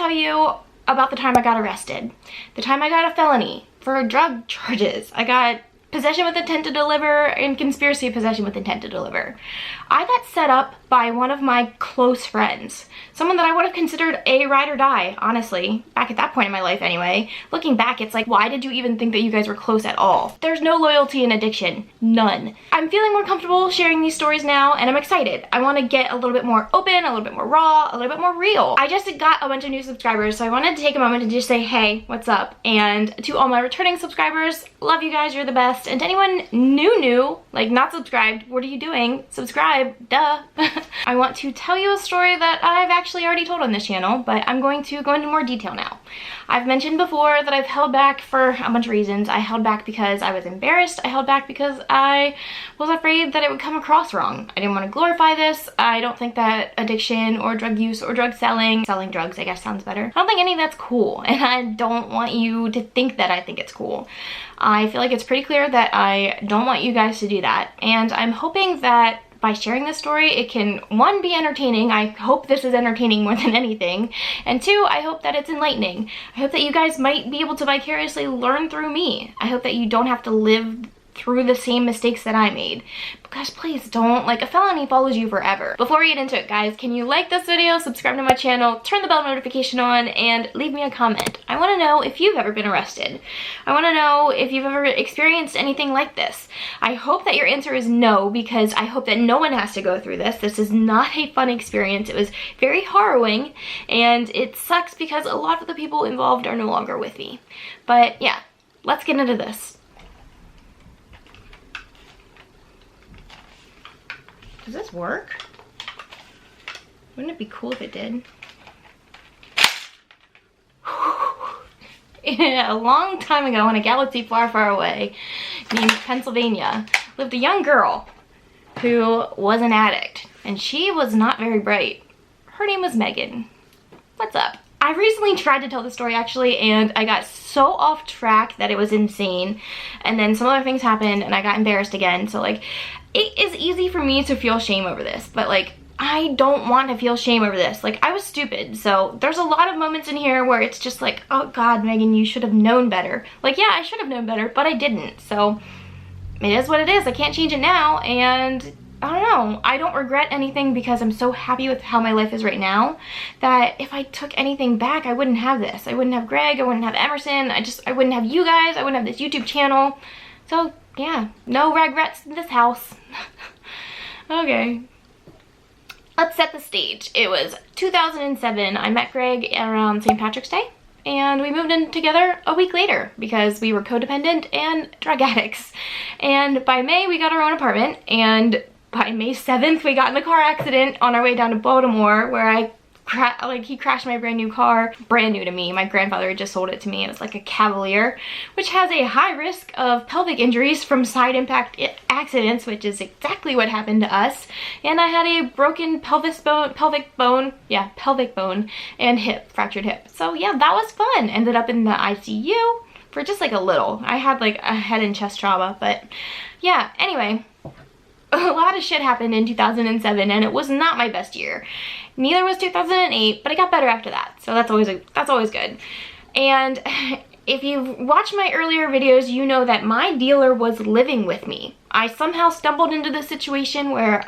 tell you about the time I got arrested. The time I got a felony for drug charges. I got possession with intent to deliver and conspiracy of possession with intent to deliver. I got set up by one of my close friends. Someone that I would have considered a ride or die, honestly. Back at that point in my life anyway. Looking back, it's like, why did you even think that you guys were close at all? There's no loyalty in addiction. None. I'm feeling more comfortable sharing these stories now, and I'm excited. I want to get a little bit more open, a little bit more raw, a little bit more real. I just got a bunch of new subscribers, so I wanted to take a moment to just say, hey, what's up? And to all my returning subscribers, love you guys, you're the best. And to anyone new, like not subscribed, what are you doing? Subscribe, duh. I want to tell you a story that I've actually already told on this channel, but I'm going to go into more detail now. I've mentioned before that I've held back for a bunch of reasons. I held back because I was embarrassed. I held back because I was afraid that it would come across wrong. I didn't want to glorify this. I don't think that addiction or drug use or drug selling drugs, I guess sounds better. I don't think any of that's cool, and I don't want you to think that I think it's cool. I feel like it's pretty clear that I don't want you guys to do that, and I'm hoping that by sharing this story, it can, one, be entertaining. I hope this is entertaining more than anything. And two, I hope that it's enlightening. I hope that you guys might be able to vicariously learn through me. I hope that you don't have to live through the same mistakes that I made. Because please don't, like, a felony follows you forever. Before we get into it, guys, can you like this video, subscribe to my channel, turn the bell notification on, and leave me a comment. I want to know if you've ever been arrested. I want to know if you've ever experienced anything like this. I hope that your answer is no, because I hope that no one has to go through this. This is not a fun experience. It was very harrowing, and it sucks because a lot of the people involved are no longer with me. But yeah, let's get into this. Does this work? Wouldn't it be cool if it did? Yeah, a long time ago in a galaxy far, far away named Pennsylvania lived a young girl who was an addict, and she was not very bright. Her name was Megan. What's up? I recently tried to tell the story actually, and I got so off track that it was insane, and then some other things happened and I got embarrassed again. So like, it is easy for me to feel shame over this, but like, I don't want to feel shame over this. Like, I was stupid, so there's a lot of moments in here where it's just like, oh god, Megan, you should have known better. Like, yeah, I should have known better, but I didn't, so it is what it is. I can't change it now, and I don't know. I don't regret anything because I'm so happy with how my life is right now that if I took anything back, I wouldn't have this. I wouldn't have Greg, I wouldn't have Emerson, I wouldn't have you guys, I wouldn't have this YouTube channel. So yeah, no regrets in this house. Okay. Let's set the stage. It was 2007. I met Greg around St. Patrick's Day, and we moved in together a week later because we were codependent and drug addicts. And by May, we got our own apartment, and by May 7th, we got in a car accident on our way down to Baltimore where he crashed my brand new car. Brand new to me. My grandfather had just sold it to me. It was like a Cavalier, which has a high risk of pelvic injuries from side impact accidents, which is exactly what happened to us. And I had a broken pelvic bone, and fractured hip. So yeah, that was fun. Ended up in the ICU for just like a little. I had like a head and chest trauma, but yeah, anyway. A lot of shit happened in 2007, and it was not my best year. Neither was 2008, but it got better after that, so that's always good. And if you've watched my earlier videos, you know that my dealer was living with me. I somehow stumbled into this situation where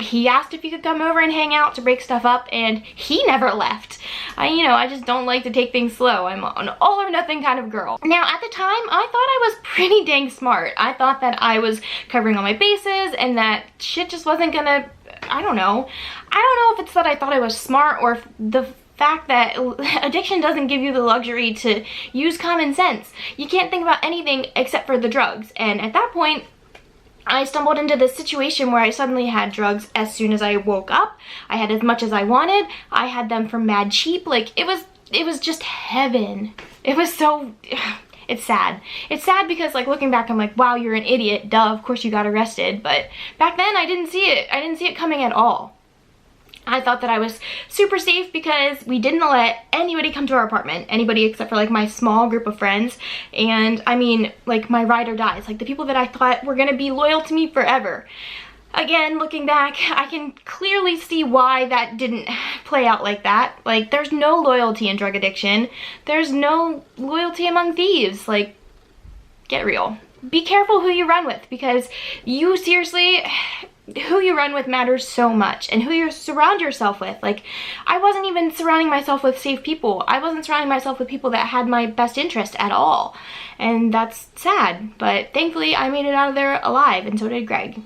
he asked if he could come over and hang out to break stuff up, and he never left. I just don't like to take things slow. I'm an all or nothing kind of girl. Now, at the time, I thought I was pretty dang smart. I thought that I was covering all my bases and that shit just wasn't gonna, I don't know if it's that I thought I was smart or if the fact that addiction doesn't give you the luxury to use common sense. You can't think about anything except for the drugs, and at that point, I stumbled into this situation where I suddenly had drugs as soon as I woke up. I had as much as I wanted. I had them for mad cheap. Like, it was just heaven. It was so, it's sad. It's sad because, like, looking back, I'm like, wow, you're an idiot. Duh, of course you got arrested. But back then, I didn't see it. I didn't see it coming at all. I thought that I was super safe because we didn't let anybody come to our apartment, anybody except for like my small group of friends, and I mean like my ride or dies, like the people that I thought were gonna be loyal to me forever. Again, looking back, I can clearly see why that didn't play out like that. Like, there's no loyalty in drug addiction. There's no loyalty among thieves. Like, get real. Be careful who you run with, because you seriously, who you run with matters so much, and who you surround yourself with. Like, I wasn't even surrounding myself with safe people. I wasn't surrounding myself with people that had my best interest at all. And that's sad, but thankfully I made it out of there alive, and so did Greg.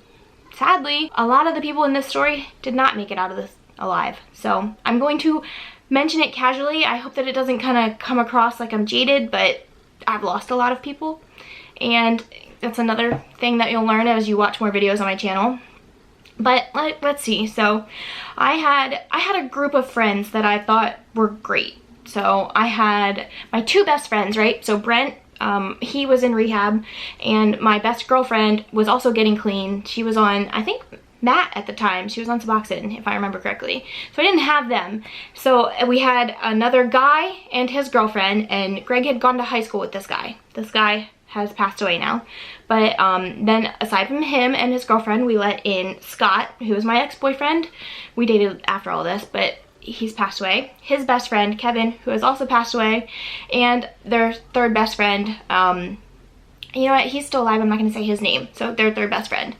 Sadly, a lot of the people in this story did not make it out of this alive. So I'm going to mention it casually. I hope that it doesn't kind of come across like I'm jaded, but I've lost a lot of people. And that's another thing that you'll learn as you watch more videos on my channel. But let's see. So I had a group of friends that I thought were great. So I had my two best friends, right? So Brent, he was in rehab, and my best girlfriend was also getting clean. She was on, I think, Matt at the time. She was on Suboxone, if I remember correctly. So I didn't have them. So we had another guy and his girlfriend, and Greg had gone to high school with this guy. This guy has passed away now. But then aside from him and his girlfriend, we let in Scott, who was my ex-boyfriend. We dated after all this, but he's passed away. His best friend, Kevin, who has also passed away, and their third best friend, you know what, he's still alive, I'm not gonna say his name, so their third best friend.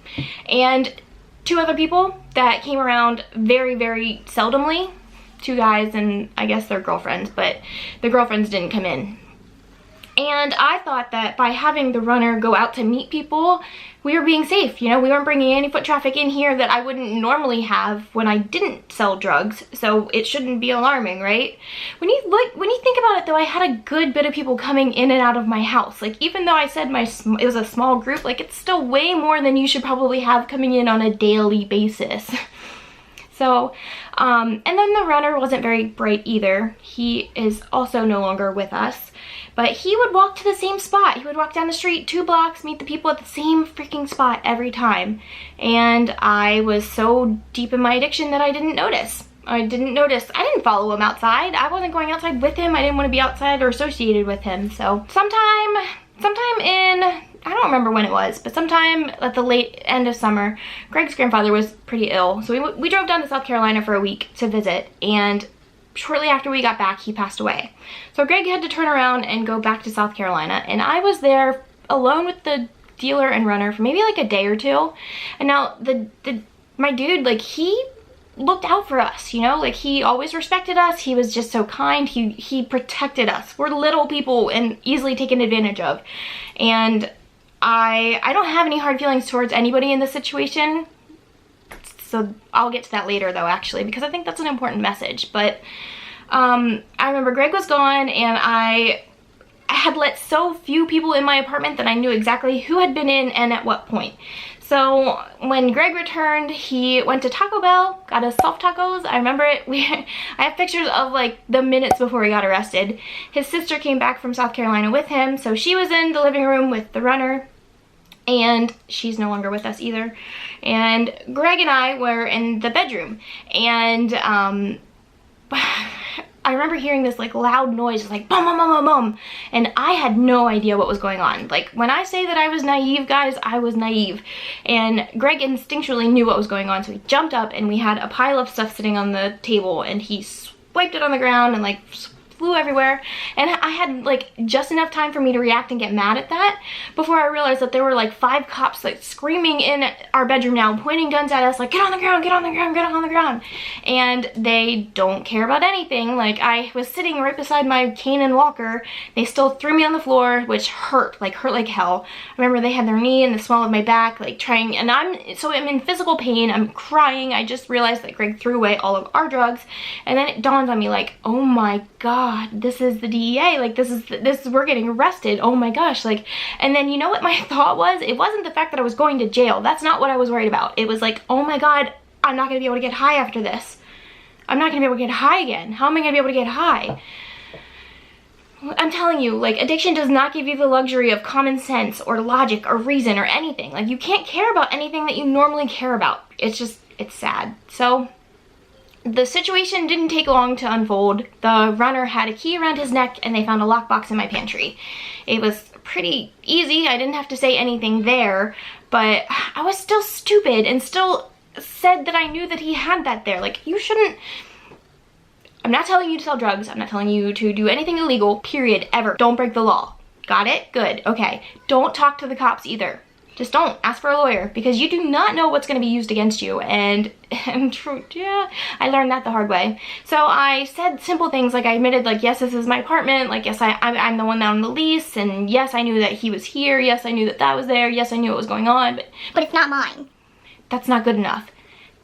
And two other people that came around very, very seldomly, two guys and I guess their girlfriends, but the girlfriends didn't come in. And I thought that by having the runner go out to meet people, we were being safe. You know, we weren't bringing any foot traffic in here that I wouldn't normally have when I didn't sell drugs, so it shouldn't be alarming, right? When you think about it though, I had a good bit of people coming in and out of my house. Like, even though I said it was a small group, like, it's still way more than you should probably have coming in on a daily basis. So, and then the runner wasn't very bright either. He is also no longer with us. But he would walk to the same spot. He would walk down the street 2 blocks, meet the people at the same freaking spot every time. And I was so deep in my addiction that I didn't notice. I didn't follow him outside. I wasn't going outside with him. I didn't want to be outside or associated with him. So sometime in, I don't remember when it was, but sometime at the late end of summer, Greg's grandfather was pretty ill. So we drove down to South Carolina for a week to visit, and shortly after we got back, he passed away. So Greg had to turn around and go back to South Carolina, and I was there alone with the dealer and runner for maybe like a day or two. And now my dude, like, he looked out for us, you know, like, he always respected us. He was just so kind. He protected us. We're little people and easily taken advantage of. And I don't have any hard feelings towards anybody in this situation. So I'll get to that later though, actually, because I think that's an important message. But I remember Greg was gone, and I had let so few people in my apartment that I knew exactly who had been in and at what point. So when Greg returned, he went to Taco Bell, got us soft tacos. I remember it. I have pictures of like the minutes before he got arrested. His sister came back from South Carolina with him, so she was in the living room with the runner. And she's no longer with us either. And Greg and I were in the bedroom, and I remember hearing this like loud noise, like boom, boom, boom, boom, boom, and I had no idea what was going on. Like, when I say that I was naive, guys, I was naive. And Greg instinctually knew what was going on, so he jumped up, and we had a pile of stuff sitting on the table, and he swiped it on the ground and like flew everywhere. And I had like just enough time for me to react and get mad at that before I realized that there were like 5 cops like screaming in our bedroom now, pointing guns at us like, get on the ground, get on the ground, get on the ground. And they don't care about anything. Like, I was sitting right beside my cane and walker. They still threw me on the floor, which hurt like hell. I remember they had their knee in the small of my back, like trying, and I'm in physical pain. I'm crying. I just realized that Greg threw away all of our drugs. And then it dawned on me, like, oh my God, this is the DEA, like, we're getting arrested, oh my gosh. Like, and then you know what my thought was? It wasn't the fact that I was going to jail. That's not what I was worried about. It was like, oh my God, I'm not gonna be able to get high after this. I'm not gonna be able to get high again. How am I gonna be able to get high? I'm telling you, like, addiction does not give you the luxury of common sense or logic or reason or anything. Like, you can't care about anything that you normally care about. It's sad. So the situation didn't take long to unfold. The runner had a key around his neck, and they found a lockbox in my pantry. It was pretty easy. I didn't have to say anything there, but I was still stupid and still said that I knew that he had that there. Like, you shouldn't. I'm not telling you to sell drugs. I'm not telling you to do anything illegal, period, ever. Don't break the law. Got it? Good. Okay. Don't talk to the cops either. Just don't. Ask for a lawyer, because you do not know what's going to be used against you. And yeah, I learned that the hard way. So I said simple things like I admitted, like, yes, this is my apartment. Like, yes, I'm the one that on the lease. And yes, I knew that he was here. Yes, I knew that that was there. Yes, I knew what was going on. But it's not mine. That's not good enough.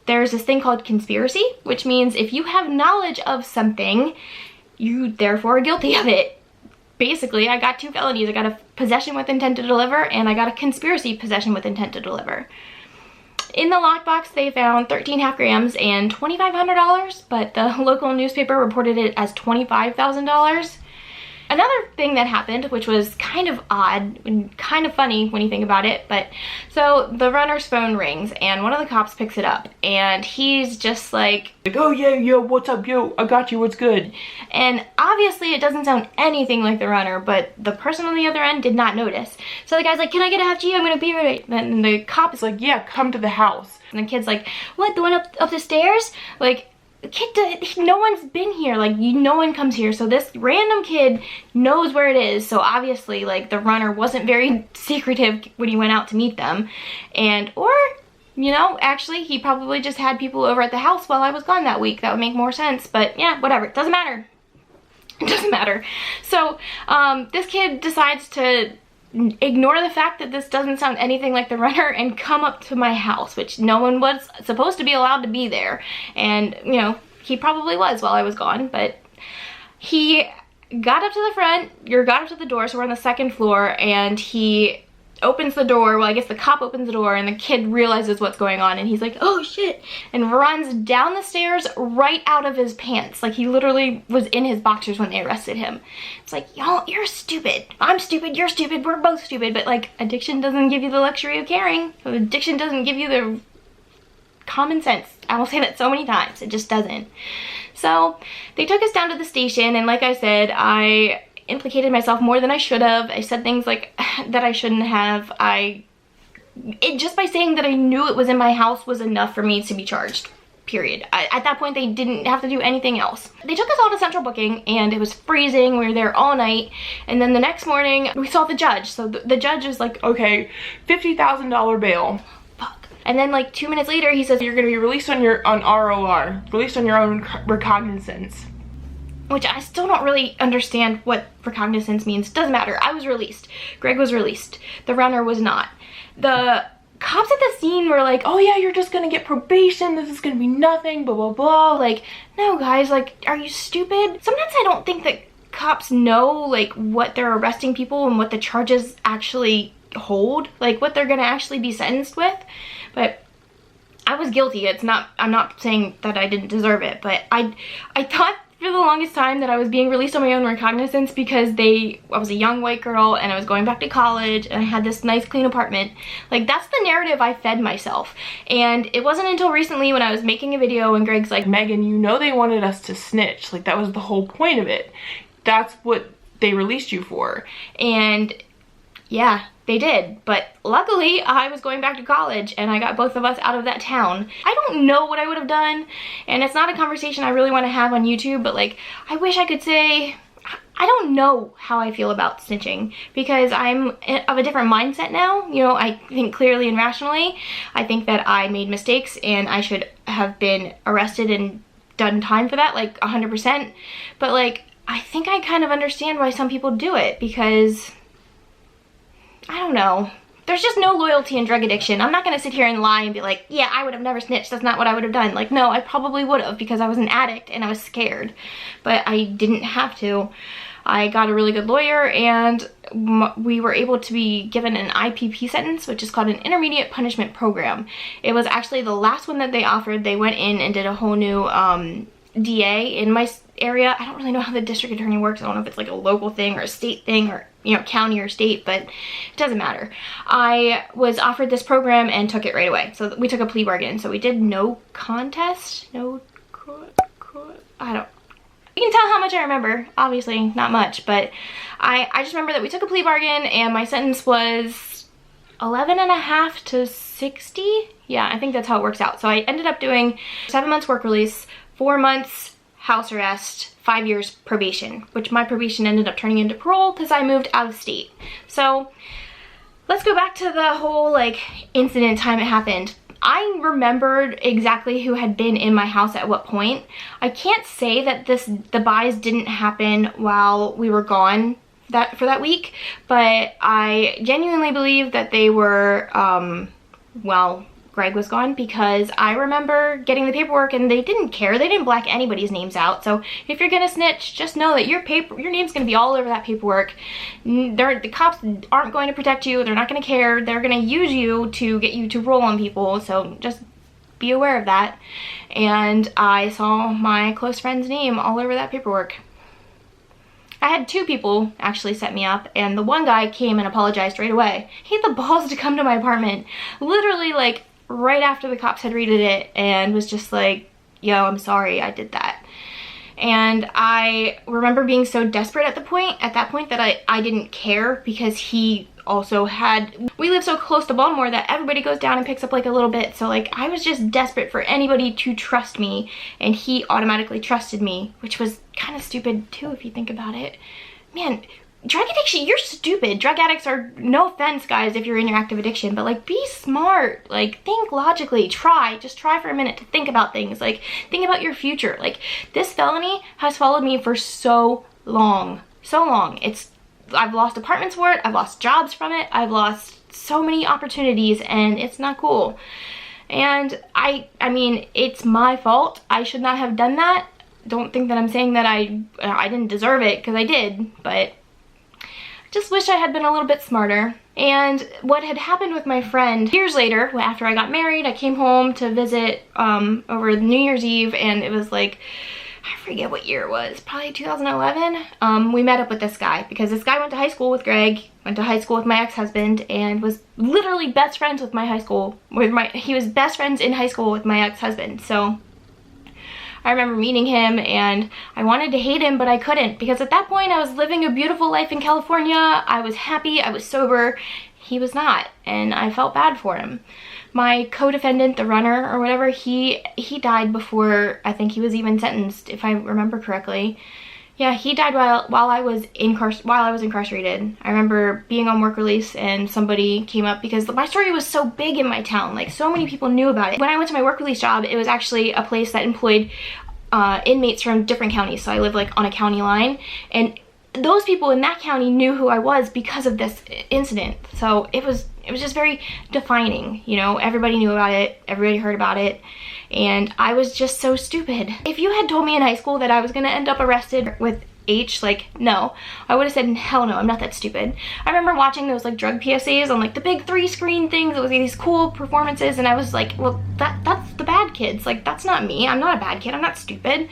There's this thing called conspiracy, which means if you have knowledge of something, you therefore are guilty of it. Basically, I got 2 felonies. I got a possession with intent to deliver, and I got a conspiracy possession with intent to deliver. In the lockbox, they found 13.5 grams and $2,500, but the local newspaper reported it as $25,000. Another thing that happened, which was kind of odd and kind of funny when you think about it, but so the runner's phone rings and one of the cops picks it up and he's just like, oh yeah, yo, what's up, yo, I got you, what's good? And obviously it doesn't sound anything like the runner, but the person on the other end did not notice. So the guy's like, can I get a half G? I'm gonna be right. And the cop is like, yeah, come to the house. And the kid's like, what, the one up the stairs? Like, no one's been here, like, no one comes here, so this random kid knows where it is. So obviously, like, the runner wasn't very secretive when he went out to meet them, and or you know, actually he probably just had people over at the house while I was gone that week. That would make more sense, but yeah, whatever, it doesn't matter. It doesn't matter. So this kid decides to ignore the fact that this doesn't sound anything like the runner and come up to my house, which no one was supposed to be allowed to be there. And, you know, he probably was while I was gone, but he got up to the front, or got up to the door, so we're on the 2nd floor, and he opens the door. Well, I guess the cop opens the door and the kid realizes what's going on and he's like, oh shit, and runs down the stairs right out of his pants. Like, he literally was in his boxers when they arrested him. It's like, y'all, you're stupid. I'm stupid, you're stupid, we're both stupid. But like, addiction doesn't give you the luxury of caring. Addiction doesn't give you the common sense. I will say that so many times. It just doesn't. So they took us down to the station, and like I said, I implicated myself more than I should have. I said things like that I shouldn't have. Just by saying that I knew it was in my house was enough for me to be charged, period. At that point, they didn't have to do anything else. They took us all to central booking, and it was freezing. We were there all night, and then the next morning we saw the judge. So the judge was like, okay, $50,000 bail. Fuck. And then like 2 minutes later, he says, you're gonna be released on ROR, released on your own recognizance. Which I still don't really understand what recognizance means. Doesn't matter. I was released. Greg was released. The runner was not. The cops at the scene were like, oh yeah, you're just gonna get probation. This is gonna be nothing, blah, blah, blah. Like, no guys, like, are you stupid? Sometimes I don't think that cops know like what they're arresting people and what the charges actually hold. Like, what they're gonna actually be sentenced with. But I was guilty. I'm not saying that I didn't deserve it, but I thought for the longest time that I was being released on my own recognizance because I was a young white girl and I was going back to college and I had this nice clean apartment. Like, that's the narrative I fed myself. And it wasn't until recently when I was making a video and Greg's like, Megan, you know they wanted us to snitch. Like, that was the whole point of it. That's what they released you for. And yeah, they did. But luckily I was going back to college and I got both of us out of that town. I don't know what I would have done, and it's not a conversation I really want to have on YouTube, but like, I wish I could say, I don't know how I feel about snitching because I'm of a different mindset now. You know, I think clearly and rationally. I think that I made mistakes and I should have been arrested and done time for that, like 100%. But like, I think I kind of understand why some people do it because, I don't know. There's just no loyalty in drug addiction. I'm not gonna sit here and lie and be like, yeah, I would have never snitched. That's not what I would have done. Like, no, I probably would have because I was an addict and I was scared. But I didn't have to. I got a really good lawyer and we were able to be given an IPP sentence, which is called an intermediate punishment program. It was actually the last one that they offered. They went in and did a whole new DA in my area. I don't really know how the district attorney works. I don't know if it's like a local thing or a state thing or, you know, county or state, but it doesn't matter. I was offered this program and took it right away. So we took a plea bargain. So we did no contest, I don't, you can tell how much I remember. Obviously not much, but I just remember that we took a plea bargain and my sentence was 11.5 to 60. Yeah, I think that's how it works out. So I ended up doing 7 months work release, 4 months house arrest, 5 years probation, which my probation ended up turning into parole because I moved out of state. So let's go back to the whole like incident time it happened. I remembered exactly who had been in my house at what point. I can't say that the buys didn't happen while we were gone for that week, but I genuinely believe that they were well, Greg was gone, because I remember getting the paperwork and they didn't care. They didn't black anybody's names out. So if you're gonna snitch, just know that your name's gonna be all over that paperwork. The cops aren't going to protect you. They're not gonna care. They're gonna use you to get you to roll on people. So just be aware of that. And I saw my close friend's name all over that paperwork. I had 2 people actually set me up, and the one guy came and apologized right away. He had the balls to come to my apartment, literally like right after the cops had raided it, and was just like, yo, I'm sorry I did that. And I remember being so desperate at that point that I didn't care, because he also we live so close to Baltimore that everybody goes down and picks up like a little bit. So like I was just desperate for anybody to trust me, and he automatically trusted me, which was kind of stupid too if you think about it. Man, drug addiction, you're stupid. Drug addicts are, no offense guys if you're in your active addiction, but like be smart, like think logically, just try for a minute to think about things, like think about your future. Like this felony has followed me for so long. I've lost apartments for it, I've lost jobs from it, I've lost so many opportunities, and it's not cool. And I mean, it's my fault. I should not have done that. Don't think that I'm saying that I didn't deserve it, because I did, but just wish I had been a little bit smarter. And what had happened with my friend, years later, after I got married, I came home to visit over New Year's Eve, and it was like, I forget what year it was, probably 2011. We met up with this guy, because this guy went to high school with Greg, went to high school with my ex-husband, and was literally best friends with my he was best friends in high school with my ex-husband. So I remember meeting him, and I wanted to hate him, but I couldn't, because at that point I was living a beautiful life in California. I was happy, I was sober. He was not, and I felt bad for him. My co-defendant, the runner or whatever, he died before I think he was even sentenced, if I remember correctly. Yeah, he died while I was incarcerated. I remember being on work release and somebody came up, because my story was so big in my town, like so many people knew about it. When I went to my work release job, it was actually a place that employed inmates from different counties, so I live like on a county line, and those people in that county knew who I was because of this incident. So it was just very defining, you know. Everybody knew about it, everybody heard about it, and I was just so stupid. If you had told me in high school that I was gonna end up arrested with H, like, no, I would have said, hell no, I'm not that stupid. I remember watching those like drug PSAs on like the big 3-screen things that was like, these cool performances, and I was like, well, that's the bad kids. Like, that's not me. I'm not a bad kid. I'm not stupid.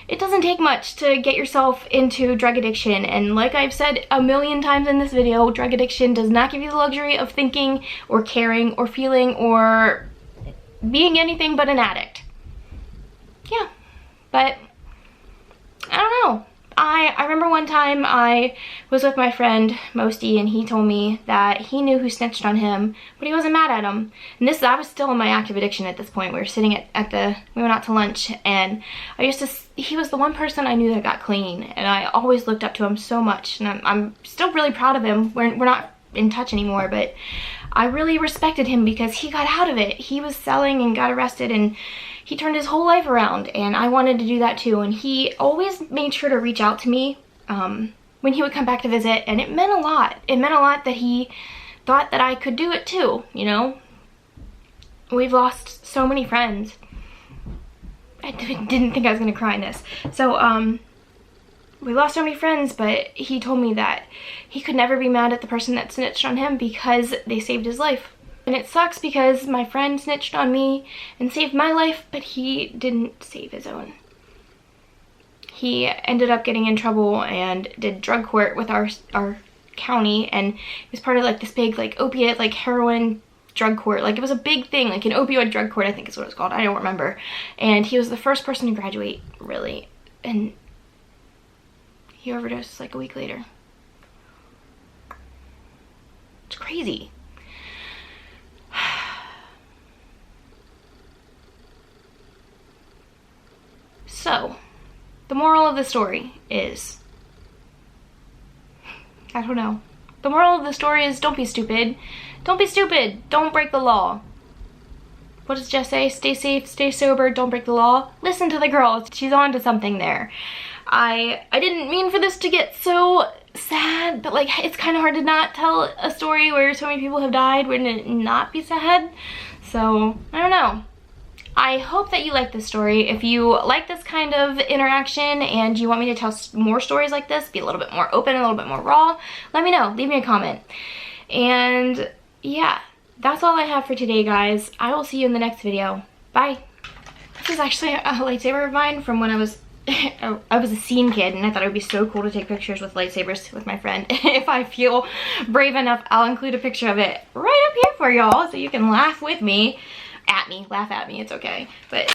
It doesn't take much to get yourself into drug addiction, and like I've said a million times in this video, drug addiction does not give you the luxury of thinking or caring or feeling or being anything but an addict. Yeah, but I don't know. I remember one time I was with my friend Mosty, and he told me that he knew who snitched on him, but he wasn't mad at him. And I was still in my active addiction at this point. We were sitting we went out to lunch, and he was the one person I knew that got clean, and I always looked up to him so much, and I'm still really proud of him. We're not in touch anymore, but I really respected him because he got out of it. He was selling and got arrested, and he turned his whole life around, and I wanted to do that too. And he always made sure to reach out to me when he would come back to visit, and it meant a lot. It meant a lot that he thought that I could do it too, you know? We've lost so many friends. I didn't think I was gonna cry in this. So, we lost so many friends, but he told me that he could never be mad at the person that snitched on him because they saved his life. And it sucks because my friend snitched on me and saved my life, but he didn't save his own. He ended up getting in trouble and did drug court with our county, and it was part of like this big like opiate, like heroin drug court. Like it was a big thing, like an opioid drug court, I think is what it's called. I don't remember. And he was the first person to graduate, really. And he overdosed like a week later. It's crazy. The moral of the story is, I don't know. The moral of the story is don't be stupid. Don't be stupid. Don't break the law. What does Jess say? Stay safe, stay sober, don't break the law. Listen to the girl. She's on to something there. I didn't mean for this to get so sad, but like it's kind of hard to not tell a story where so many people have died wouldn't it not be sad? So I don't know. I hope that you like this story. If you like this kind of interaction and you want me to tell more stories like this, be a little bit more open, a little bit more raw, let me know. Leave me a comment. And yeah, that's all I have for today, guys. I will see you in the next video. Bye. This is actually a lightsaber of mine from when I was a scene kid, and I thought it would be so cool to take pictures with lightsabers with my friend. If I feel brave enough, I'll include a picture of it right up here for y'all so you can laugh with me. Laugh at me, it's okay. But